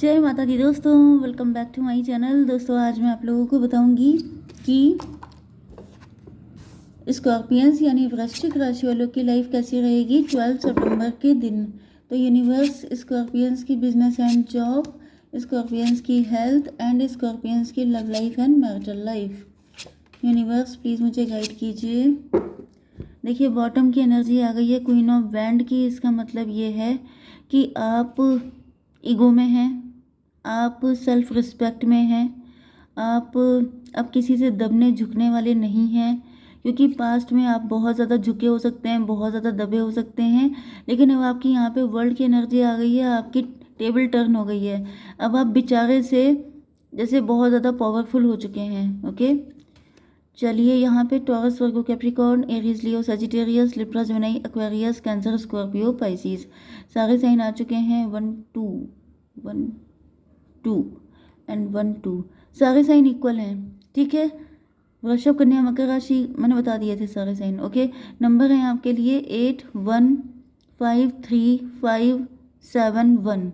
जय माता दी दोस्तों, welcome back to my channel. दोस्तों आज मैं आप लोगों को बताऊंगी कि स्कॉर्पियंस यानी वृश्चिक राशि वालों की लाइफ कैसी रहेगी 12 सितंबर के दिन। तो यूनिवर्स स्कॉर्पियंस की बिजनेस एंड जॉब, स्कॉर्पियंस की हेल्थ एंड स्कॉर्पियंस की love life and marital life. Universe please मुझे गाइड कीजिए। देखिए बॉटम की एनर्जी आ गई है क्वीन ऑफ वैंड की। इसका मतलब ये है कि आप ईगो में हैं, आप सेल्फ रिस्पेक्ट में हैं, आप अब किसी से दबने झुकने वाले नहीं हैं, क्योंकि पास्ट में आप बहुत ज़्यादा झुके हो सकते हैं, बहुत ज़्यादा दबे हो सकते हैं। लेकिन अब आपकी यहाँ पे वर्ल्ड की एनर्जी आ गई है, आपकी टेबल टर्न हो गई है। अब आप बेचारे से जैसे बहुत ज़्यादा पावरफुल हो चुके हैं। ओके चलिए यहाँ पे Taurus, Virgo, Capricorn, Aries, Leo, Sagittarius, Libra, Gemini, Aquarius, Cancer, Scorpio, Pisces सारे साइन आ चुके हैं। 1 2 1 2 एंड 1 2 सारे साइन इक्वल हैं। ठीक है, वृषभ, कन्या, मकर राशि मैंने बता दिए थे सारे साइन। ओके, नंबर हैं आपके लिए 8 1 5 3 5 7 1।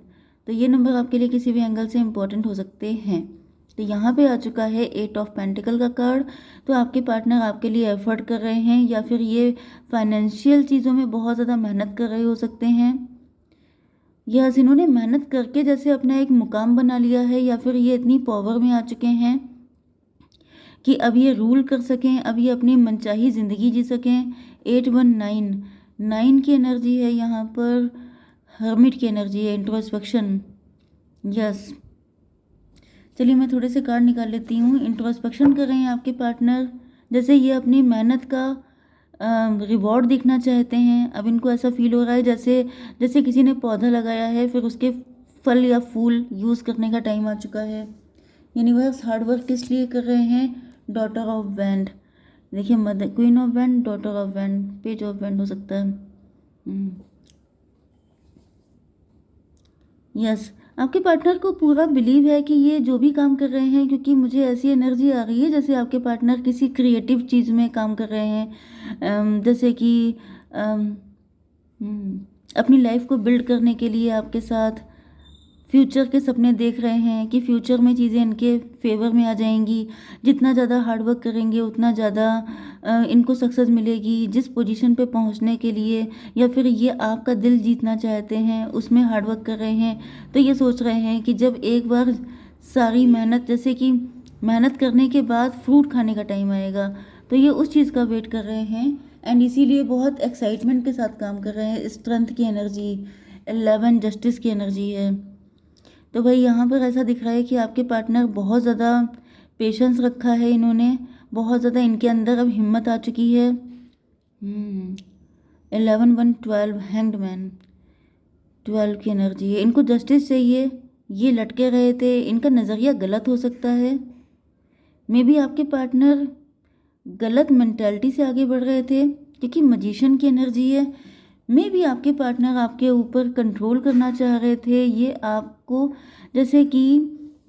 तो ये नंबर आपके लिए किसी भी एंगल से इम्पोर्टेंट हो सकते हैं। तो यहाँ पे आ चुका है 8 ऑफ पेंटिकल का कार्ड। तो आपके पार्टनर आपके लिए एफर्ट कर रहे हैं, या फिर ये फाइनेंशियल चीज़ों में बहुत ज़्यादा मेहनत कर रहे हो सकते हैं, या इन्होंने मेहनत करके जैसे अपना एक मुकाम बना लिया है, या फिर ये इतनी पावर में आ चुके हैं कि अब ये रूल कर सकें, अब ये अपनी मनचाही ज़िंदगी जी सकें। 8 1 9 9 की एनर्जी है यहाँ पर, हर्मिट की एनर्जी है, इंट्रोस्पेक्शन। यस, चलिए मैं थोड़े से कार्ड निकाल लेती हूँ। इंट्रोस्पेक्शन कर रहे हैं आपके पार्टनर, जैसे ये अपनी मेहनत का रिवॉर्ड देखना चाहते हैं। अब इनको ऐसा फील हो रहा है जैसे जैसे किसी ने पौधा लगाया है, फिर उसके फल या फूल यूज़ करने का टाइम आ चुका है। यूनिवर्स हार्डवर्क किस लिए कर रहे हैं? Daughter of wand. देखिए mother, queen of wand, daughter of wand, page of wand हो सकता है। यस, आपके पार्टनर को पूरा बिलीव है कि ये जो भी काम कर रहे हैं, क्योंकि मुझे ऐसी एनर्जी आ रही है जैसे आपके पार्टनर किसी क्रिएटिव चीज़ में काम कर रहे हैं, जैसे कि अपनी लाइफ को बिल्ड करने के लिए आपके साथ फ्यूचर के सपने देख रहे हैं कि फ्यूचर में चीज़ें इनके फेवर में आ जाएंगी। जितना ज़्यादा हार्डवर्क करेंगे उतना ज़्यादा इनको सक्सेस मिलेगी जिस पोजीशन पे पहुंचने के लिए, या फिर ये आपका दिल जीतना चाहते हैं उसमें हार्डवर्क कर रहे हैं। तो ये सोच रहे हैं कि जब एक बार सारी मेहनत, जैसे कि मेहनत करने के बाद फ्रूट खाने का टाइम आएगा, तो ये उस चीज़ का वेट कर रहे हैं। एंड इसीलिए बहुत एक्साइटमेंट के साथ काम कर रहे हैं। स्ट्रेंथ की एनर्जी, 11 जस्टिस की एनर्जी है। तो भाई यहाँ पर ऐसा दिख रहा है कि आपके पार्टनर बहुत ज़्यादा पेशेंस रखा है इन्होंने, बहुत ज़्यादा इनके अंदर अब हिम्मत आ चुकी है। 11 1 12 हैंग्ड मैन, 12 की एनर्जी है। इनको जस्टिस चाहिए, ये लटके रहे थे, इनका नज़रिया गलत हो सकता है। मे बी आपके पार्टनर गलत मेंटालिटी से आगे बढ़ रहे थे, क्योंकि मजिशियन की एनर्जी है। मे भी आपके पार्टनर आपके ऊपर कंट्रोल करना चाह रहे थे, ये आपको, जैसे कि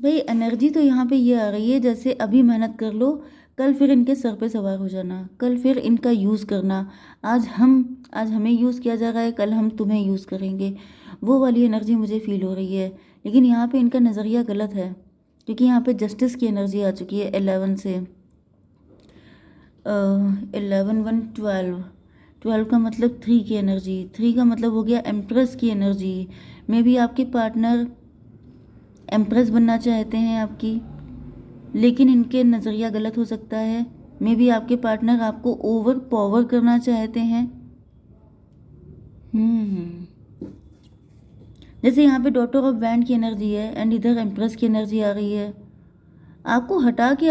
भाई एनर्जी तो यहाँ पे ये आ रही है जैसे अभी मेहनत कर लो, कल फिर इनके सर पे सवार हो जाना, कल फिर इनका यूज़ करना। आज हमें यूज़ किया जा रहा है, कल हम तुम्हें यूज़ करेंगे। वो वाली एनर्जी मुझे फील हो रही है। लेकिन यहाँ पे इनका नज़रिया गलत है, क्योंकि यहाँ पे जस्टिस की एनर्जी आ चुकी है 11 से। 11 1 12, 12 का मतलब 3 की एनर्जी, 3 का मतलब हो गया एम्प्रेस की एनर्जी। मे बी आपके पार्टनर एम्प्रेस बनना चाहते हैं आपकी, लेकिन इनके नज़रिया गलत हो सकता है। मे बी आपके पार्टनर आपको ओवर पावर करना चाहते हैं। जैसे यहाँ पे डॉटर ऑफ वैंड की एनर्जी है एंड इधर एम्प्रेस की एनर्जी आ रही है। आपको हटा के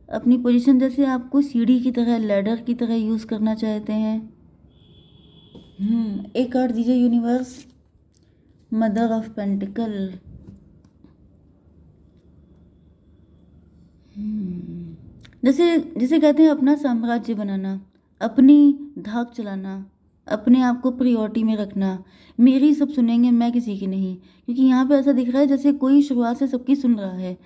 अपनी पोजीशन, जैसे आपको सीढ़ी की तरह, लैडर की तरह यूज़ करना चाहते हैं। एक कार्ड दीजिए यूनिवर्स, मदर ऑफ पेंटिकल। जैसे जिसे कहते हैं अपना साम्राज्य बनाना, अपनी धाक चलाना, अपने आप को प्रायोरिटी में रखना। मेरी सब सुनेंगे, मैं किसी की नहीं। क्योंकि यहाँ पे ऐसा दिख रहा है जैसे कोई शुरुआत से सबकी सुन रहा है।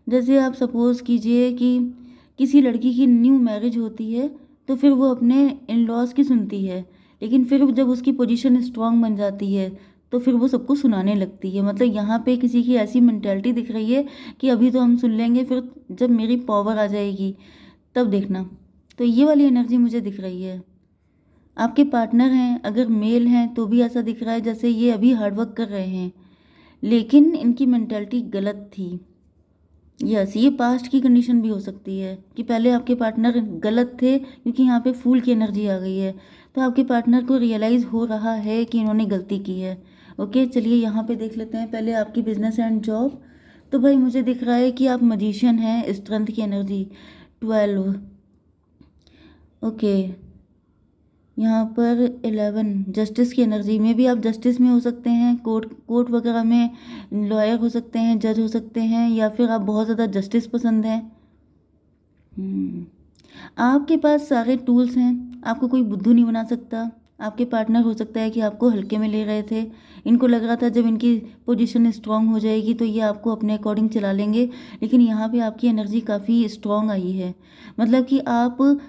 जैसे आप सपोज़ कीजिए कि किसी लड़की की न्यू मैरिज होती है, तो फिर वो अपने इन लॉज की सुनती है, लेकिन फिर जब उसकी पोजीशन स्ट्रांग बन जाती है तो फिर वो सबको सुनाने लगती है। मतलब यहाँ पे किसी की ऐसी मेंटालिटी दिख रही है कि अभी तो हम सुन लेंगे, फिर जब मेरी पावर आ जाएगी तब देखना। तो ये वाली एनर्जी मुझे दिख रही है। आपके पार्टनर हैं, अगर मेल हैं तो भी ऐसा दिख रहा है जैसे ये अभी हार्डवर्क कर रहे हैं, लेकिन इनकी मेंटालिटी गलत थी। यस, ये पास्ट की कंडीशन भी हो सकती है कि पहले आपके पार्टनर गलत थे, क्योंकि यहाँ पे फूल की एनर्जी आ गई है। तो आपके पार्टनर को रियलाइज़ हो रहा है कि इन्होंने गलती की है। ओके, चलिए यहाँ पे देख लेते हैं पहले आपकी बिजनेस एंड जॉब। तो भाई मुझे दिख रहा है कि आप मजिशियन हैं, स्ट्रेंथ की एनर्जी 12। ओके, यहाँ पर 11 जस्टिस की एनर्जी में भी आप जस्टिस में हो सकते हैं, कोर्ट वगैरह में लॉयर हो सकते हैं, जज हो सकते हैं, या फिर आप बहुत ज़्यादा जस्टिस पसंद हैं। आपके पास सारे टूल्स हैं, आपको कोई बुद्धू नहीं बना सकता। आपके पार्टनर हो सकता है कि आपको हल्के में ले रहे थे, इनको लग रहा था जब इनकी पोजीशन स्ट्रांग हो जाएगी तो ये आपको अपने अकॉर्डिंग चला लेंगे, लेकिन यहाँ पे आपकी एनर्जी काफ़ी स्ट्रांग आई है। मतलब कि आप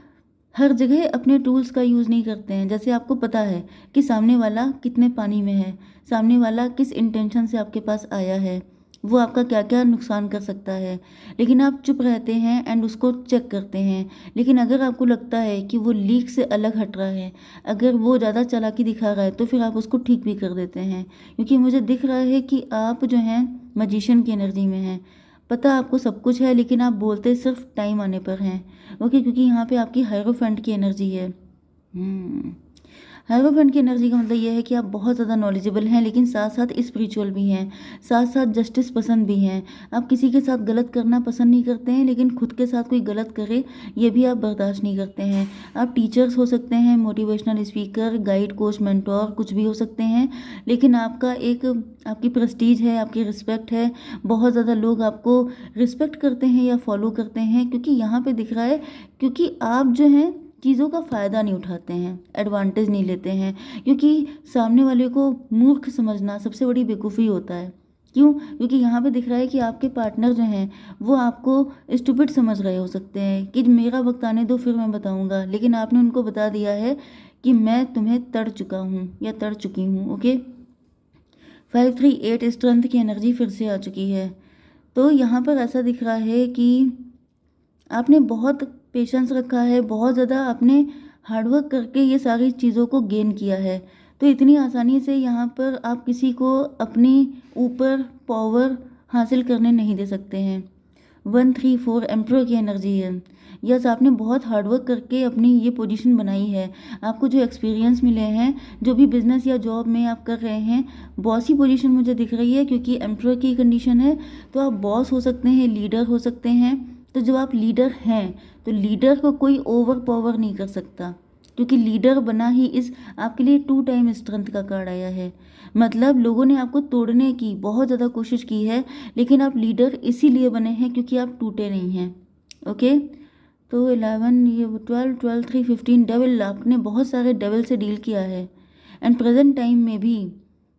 हर जगह अपने टूल्स का यूज़ नहीं करते हैं। जैसे आपको पता है कि सामने वाला कितने पानी में है, सामने वाला किस इंटेंशन से आपके पास आया है, वो आपका क्या क्या नुकसान कर सकता है, लेकिन आप चुप रहते हैं एंड उसको चेक करते हैं। लेकिन अगर आपको लगता है कि वो लीक से अलग हट रहा है, अगर वो ज़्यादा चालाकी दिखा रहा है, तो फिर आप उसको ठीक भी कर देते हैं। क्योंकि मुझे दिख रहा है कि आप जो हैं मजिशियन की एनर्जी में हैं। पता आपको सब कुछ है, लेकिन आप बोलते सिर्फ टाइम आने पर हैं। ओके, क्योंकि यहाँ पे आपकी हायरोफेंट की एनर्जी है। हायरोफेंट की एनर्जी का मतलब ये है कि आप बहुत ज़्यादा नॉलेजेबल हैं, लेकिन साथ साथ स्पिरिचुअल भी हैं, साथ साथ जस्टिस पसंद भी हैं। आप किसी के साथ गलत करना पसंद नहीं करते हैं, लेकिन खुद के साथ कोई गलत करे ये भी आप बर्दाश्त नहीं करते हैं। आप टीचर्स हो सकते हैं, motivational speaker, guide, coach, mentor, कुछ भी हो सकते हैं, लेकिन आपका एक आपकी प्रेस्टीज है, आपकी रिस्पेक्ट है। बहुत ज़्यादा लोग आपको रिस्पेक्ट करते हैं या फॉलो करते हैं, क्योंकि यहाँ पे दिख रहा है क्योंकि आप जो हैं चीज़ों का फ़ायदा नहीं उठाते हैं, एडवांटेज नहीं लेते हैं। क्योंकि सामने वाले को मूर्ख समझना सबसे बड़ी बेवकूफ़ी होता है। क्यों? क्योंकि यहाँ पे दिख रहा है कि आपके पार्टनर जो हैं वो आपको स्टूपिड समझ रहे हो सकते हैं कि मेरा वक्त आने दो फिर मैं बताऊँगा, लेकिन आपने उनको बता दिया है कि मैं तुम्हें तड़ चुका हूँ या तड़ चुकी हूँ। ओके, 538 स्ट्रेंथ की एनर्जी फिर से आ चुकी है। तो यहाँ पर ऐसा दिख रहा है कि आपने बहुत पेशेंस रखा है, बहुत ज़्यादा आपने हार्डवर्क करके ये सारी चीज़ों को गेन किया है। तो इतनी आसानी से यहाँ पर आप किसी को अपने ऊपर पावर हासिल करने नहीं दे सकते हैं। 134 एम्प्रो की एनर्जी है। यस, आपने बहुत हार्डवर्क करके अपनी ये पोजीशन बनाई है। आपको जो एक्सपीरियंस मिले हैं, जो भी बिजनेस या जॉब में आप कर रहे हैं, बॉस की पोजीशन मुझे दिख रही है, क्योंकि एम्प्रो की कंडीशन है। तो आप बॉस हो सकते हैं, लीडर हो सकते हैं। तो जब आप लीडर हैं तो लीडर को कोई ओवर पावर नहीं कर सकता, क्योंकि लीडर बना ही इस आपके लिए 2 टाइम स्ट्रेंथ का कार्ड आया है। मतलब लोगों ने आपको तोड़ने की बहुत ज़्यादा कोशिश की है, लेकिन आप लीडर इसीलिए बने हैं क्योंकि आप टूटे नहीं हैं। ओके, तो 11 ये 12 12 3 15 डेविल, आपने बहुत सारे डेविल से डील किया है। एंड प्रेजेंट टाइम में भी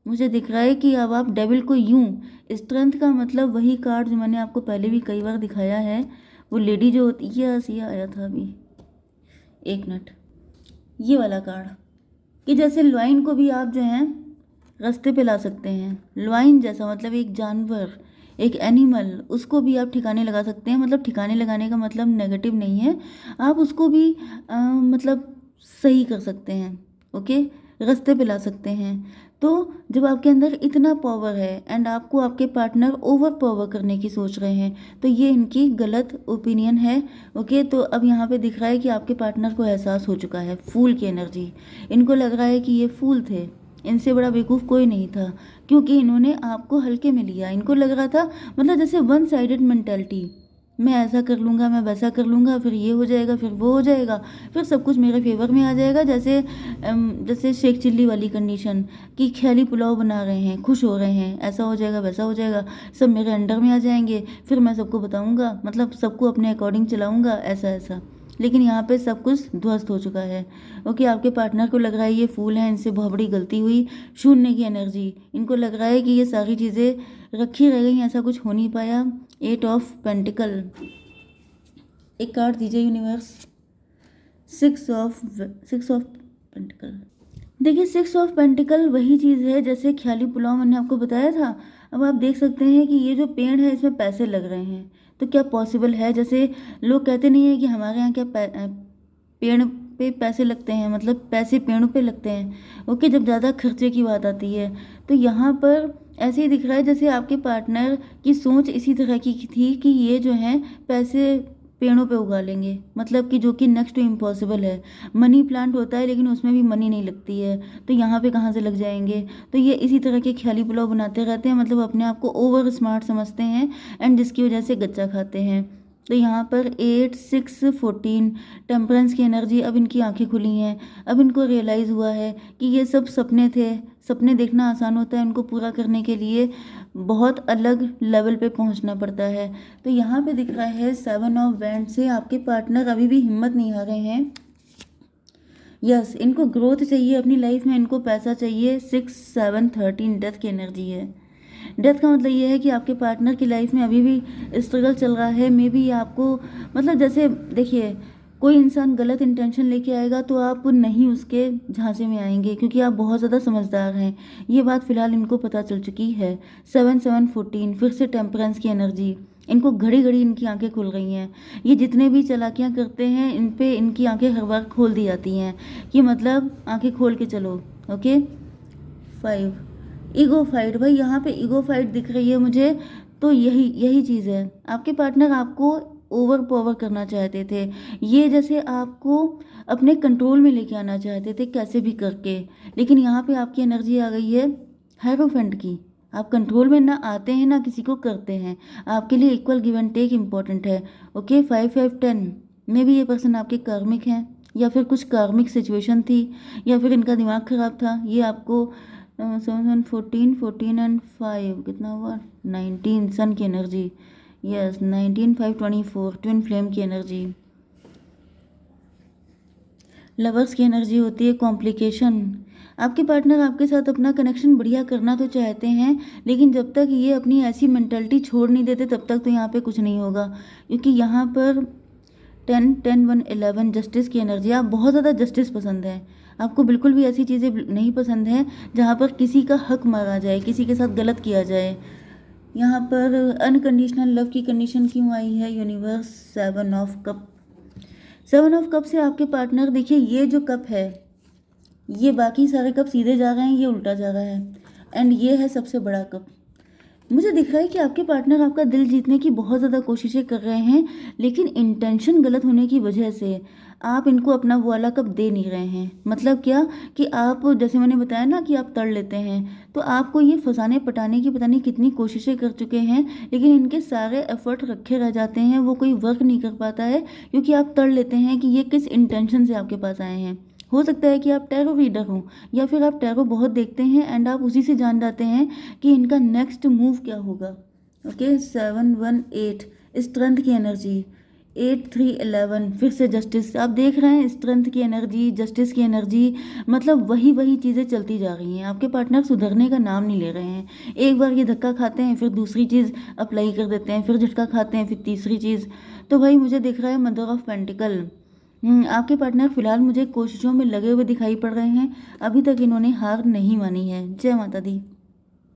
मुझे दिख रहा है कि अब आप डेविल को यूं, स्ट्रेंथ का मतलब वही कार्ड जो मैंने आपको पहले भी कई बार दिखाया है, वो लेडी जो होती है, यस ये आया था अभी, एक मिनट, ये वाला कार्ड, कि जैसे लॉइन को भी आप जो हैं रास्ते पे ला सकते हैं। लॉइन जैसा मतलब एक जानवर, एक एनिमल, उसको भी आप ठिकाने लगा सकते हैं। मतलब ठिकाने लगाने का मतलब नेगेटिव नहीं है, आप उसको भी मतलब सही कर सकते हैं। ओके, रास्ते पे ला सकते हैं। तो जब आपके अंदर इतना पावर है एंड आपको आपके पार्टनर ओवर पावर करने की सोच रहे हैं, तो ये इनकी गलत ओपिनियन है। ओके, तो अब यहाँ पे दिख रहा है कि आपके पार्टनर को एहसास हो चुका है फूल की एनर्जी। इनको लग रहा है कि ये फूल थे, इनसे बड़ा बेवकूफ़ कोई नहीं था, क्योंकि इन्होंने आपको हल्के में लिया। इनको लग रहा था मतलब जैसे वन साइडेड मेंटेलिटी, मैं ऐसा कर लूँगा, मैं वैसा कर लूँगा, फिर ये हो जाएगा, फिर वो हो जाएगा, फिर सब कुछ मेरे फेवर में आ जाएगा। जैसे जैसे शेख चिल्ली वाली कंडीशन, कि ख्याली पुलाव बना रहे हैं, खुश हो रहे हैं, ऐसा हो जाएगा, वैसा हो जाएगा, सब मेरे अंडर में आ जाएंगे, फिर मैं सबको बताऊँगा, मतलब सबको अपने अकॉर्डिंग चलाऊँगा, ऐसा ऐसा। लेकिन यहाँ पे सब कुछ ध्वस्त हो चुका है। ओके, आपके पार्टनर को लग रहा है ये फूल है, इनसे बहुत बड़ी गलती हुई। शून्य की एनर्जी, इनको लग रहा है कि ये सारी चीज़ें रखी रह गई, ऐसा कुछ हो नहीं पाया। 8 ऑफ पेंटिकल, एक कार्ड दीजिए यूनिवर्स। 6 ऑफ पेंटिकल, देखिए 6 ऑफ पेंटिकल वही चीज़ है जैसे ख्याली पुलाव मैंने आपको बताया था। अब आप देख सकते हैं कि ये जो पेड़ है इसमें पैसे लग रहे हैं, तो क्या पॉसिबल है? जैसे लोग कहते नहीं है कि हमारे यहाँ क्या पेड़ पे पैसे लगते हैं, मतलब पैसे पेड़ों पे लगते हैं। ओके, जब ज़्यादा खर्चे की बात आती है तो यहाँ पर ऐसे ही दिख रहा है जैसे आपके पार्टनर की सोच इसी तरह की थी कि ये जो है पैसे पेड़ों पे उगा लेंगे, मतलब कि जो कि नेक्स्ट टू इम्पॉसिबल है। मनी प्लांट होता है लेकिन उसमें भी मनी नहीं लगती है, तो यहाँ पे कहाँ से लग जाएंगे? तो ये इसी तरह के ख्याली पुलाव बनाते रहते हैं, मतलब अपने आप को ओवर स्मार्ट समझते हैं एंड जिसकी वजह से गच्चा खाते हैं। तो यहाँ पर 8 6 14 टेम्परेंस की एनर्जी, अब इनकी आंखें खुली हैं, अब इनको रियलाइज़ हुआ है कि ये सब सपने थे। सपने देखना आसान होता है, उनको पूरा करने के लिए बहुत अलग लेवल पे पहुंचना पड़ता है। तो यहाँ पे दिख रहा है 7 ऑफ वैंड से आपके पार्टनर अभी भी हिम्मत नहीं हारे हैं। यस, इनको ग्रोथ चाहिए अपनी लाइफ में, इनको पैसा चाहिए। 6 7 13 डेथ की एनर्जी है। डेथ का मतलब ये है कि आपके पार्टनर की लाइफ में अभी भी स्ट्रगल चल रहा है। मे बी आपको, मतलब जैसे देखिए, कोई इंसान गलत इंटेंशन लेके आएगा तो आप नहीं उसके झांसे में आएंगे, क्योंकि आप बहुत ज़्यादा समझदार हैं। ये बात फ़िलहाल इनको पता चल चुकी है। 7 7 14 फिर से टेम्परेंस की एनर्जी, इनको घड़ी घड़ी इनकी आंखें खुल रही हैं। ये जितने भी चालाकियाँ करते हैं इन पे इनकी आंखें हर बार खोल दी जाती हैं, कि मतलब आंखें खोल के चलो। ओके, 5 ईगो फाइट, भाई यहाँ पे ईगो फाइट दिख रही है मुझे। तो यही यही चीज़ है, आपके पार्टनर आपको ओवर पावर करना चाहते थे। ये जैसे आपको अपने कंट्रोल में लेके आना चाहते थे कैसे भी करके, लेकिन यहाँ पे आपकी एनर्जी आ गई है हेरोफेंट की। आप कंट्रोल में ना आते हैं ना किसी को करते हैं, आपके लिए equal give and take important है। ओके, 5 5 10 में भी ये पर्सन आपके कार्मिक हैं, या फिर कुछ कार्मिक सिचुएशन थी, या फिर इनका दिमाग खराब था। ये आपको 7 14 14 एंड 5 कितना हुआ 19 सन की एनर्जी। यस, 19 5 24 ट्विन फ्लेम की एनर्जी। लवर्स की एनर्जी होती है कॉम्प्लिकेशन। आपके पार्टनर आपके साथ अपना कनेक्शन बढ़िया करना तो चाहते हैं, लेकिन जब तक ये अपनी ऐसी मेंटलिटी छोड़ नहीं देते तब तक तो यहाँ पे कुछ नहीं होगा। क्योंकि यहाँ पर 10 10 1 11 जस्टिस की एनर्जी। आप बहुत ज़्यादा जस्टिस पसंद है, आपको बिल्कुल भी ऐसी चीज़ें नहीं पसंद हैं जहाँ पर किसी का हक मारा जाए, किसी के साथ गलत किया जाए। यहाँ पर अनकंडीशनल लव की कंडीशन क्यों आई है? Universe 7 of cup. 7 of cup से आपके पार्टनर, देखिए ये जो कप है, ये बाकी सारे कप सीधे जा रहे हैं, ये उल्टा जा रहा है, एंड ये है सबसे बड़ा कप। मुझे दिख रहा है कि आपके पार्टनर आपका दिल जीतने की बहुत ज़्यादा कोशिशें कर रहे हैं, लेकिन इंटेंशन गलत होने की वजह से आप इनको अपना वो वाला कप दे नहीं रहे हैं। मतलब क्या कि आप, जैसे मैंने बताया ना कि आप तड़ लेते हैं, तो आपको ये फंसाने पटाने की पता नहीं कितनी कोशिशें कर चुके हैं, लेकिन इनके सारे एफर्ट रखे रह जाते हैं, वो कोई वर्क नहीं कर पाता है, क्योंकि आप तड़ लेते हैं कि ये किस इंटेंशन से आपके पास आए हैं। हो सकता है कि आप टैरो रीडर हो, या फिर आप टैरो बहुत देखते हैं एंड आप उसी से जान जाते हैं कि इनका नेक्स्ट मूव क्या होगा। ओके, 7 1 8 स्ट्रेंथ की एनर्जी, 8 3 11 फिर से जस्टिस। आप देख रहे हैं स्ट्रेंथ की एनर्जी, जस्टिस की एनर्जी, मतलब वही वही चीज़ें चलती जा रही हैं। आपके पार्टनर सुधरने का नाम नहीं ले रहे हैं। एक बार ये धक्का खाते हैं, फिर दूसरी चीज़ अप्लाई कर देते हैं, फिर झटका खाते हैं, फिर तीसरी चीज़। तो भाई मुझे दिख रहा है मदर ऑफ पेंटिकल। आपके पार्टनर फिलहाल मुझे कोशिशों में लगे हुए दिखाई पड़ रहे हैं, अभी तक इन्होंने हार नहीं मानी है। जय माता दी।